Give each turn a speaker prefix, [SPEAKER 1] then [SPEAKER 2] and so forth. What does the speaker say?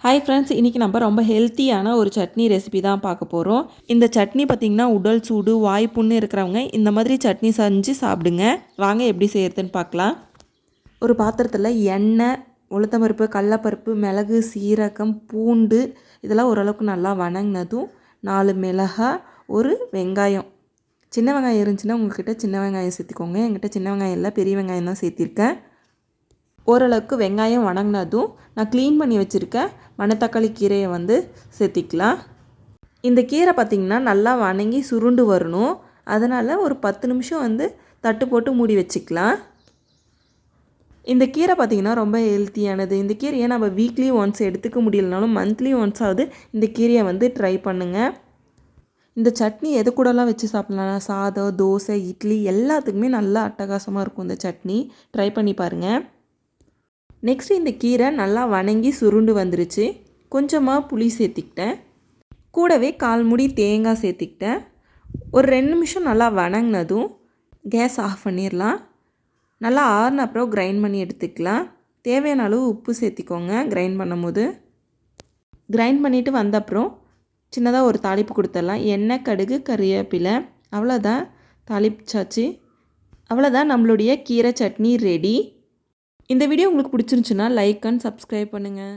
[SPEAKER 1] Hi friends, இன்றைக்கி நம்ம ரொம்ப ஹெல்த்தியான ஒரு சட்னி ரெசிபி தான் பார்க்க போகிறோம். இந்த சட்னி பார்த்திங்கன்னா உடல் சூடு வாய் புண்ணு இருக்கிறவங்க இந்த மாதிரி சட்னி செஞ்சு சாப்பிடுங்க. வாங்க எப்படி செய்கிறதுன்னு பார்க்கலாம். ஒரு பாத்திரத்தில் எண்ணெய், உளுத்தம்பருப்பு, கடலைப்பருப்பு, மிளகு, சீரகம், பூண்டு இதெல்லாம் ஓரளவுக்கு நல்லா வணங்கினதும் 4 மிளகாய், ஒரு வெங்காயம். சின்ன வெங்காயம் இருந்துச்சுன்னா உங்கள்கிட்ட சின்ன வெங்காயம் சேர்த்திக்கோங்க. என்கிட்ட சின்ன வெங்காயம் இல்லை, பெரிய வெங்காயம் தான் சேர்த்திருக்கேன். ஓரளவுக்கு வெங்காயம் வணங்கினதும் நான் க்ளீன் பண்ணி வச்சுருக்கேன் மணத்தக்காளி கீரையை சேர்த்திக்கலாம். இந்த கீரை பார்த்திங்கன்னா நல்லா வணங்கி சுருண்டு வரணும். அதனால் ஒரு 10 நிமிஷம் தட்டு போட்டு மூடி வச்சுக்கலாம். இந்த கீரை பார்த்திங்கன்னா ரொம்ப ஹெல்த்தியானது. இந்த கீரையை நம்ம வீக்லி ஒன்ஸ் எடுத்துக்க முடியலனாலும் மந்த்லி ஒன்ஸ் ஆகுது இந்த கீரையை ட்ரை பண்ணுங்கள். இந்த சட்னி எது கூடலாம் வச்சு சாப்பிட்லாம், சாதம், தோசை, இட்லி எல்லாத்துக்குமே நல்லா அட்டகாசமாக இருக்கும் இந்த சட்னி. ட்ரை பண்ணி பாருங்கள். நெக்ஸ்ட் இந்த கீரை நல்லா வணங்கி சுருண்டு வந்துருச்சு. கொஞ்சமாக புளி சேர்த்திக்கிட்டேன். கூடவே 1/4 மூடி தேங்காய் சேர்த்திக்கிட்டேன். ஒரு 2 நிமிஷம் நல்லா வணங்கினதும் கேஸ் ஆஃப் பண்ணிடலாம். நல்லா ஆறுன அப்புறம் கிரைண்ட் பண்ணி எடுத்துக்கலாம். தேவையான அளவு உப்பு சேர்த்திக்கோங்க. கிரைண்ட் பண்ணும்போது கிரைண்ட் பண்ணிவிட்டு வந்த அப்புறம் சின்னதாக ஒரு தாளிப்பு கொடுத்துடலாம். எண்ணெய், கடுகு, கறிவேப்பிலை, அவ்வளோதான். தாளிச்சாச்சு. அவ்வளோதான், நம்மளுடைய கீரை சட்னி ரெடி. இந்த வீடியோ உங்களுக்கு பிடிச்சிருந்துச்சுன்னா லைக் அண்ட் சப்ஸ்கிரைப் பண்ணுங்கள்.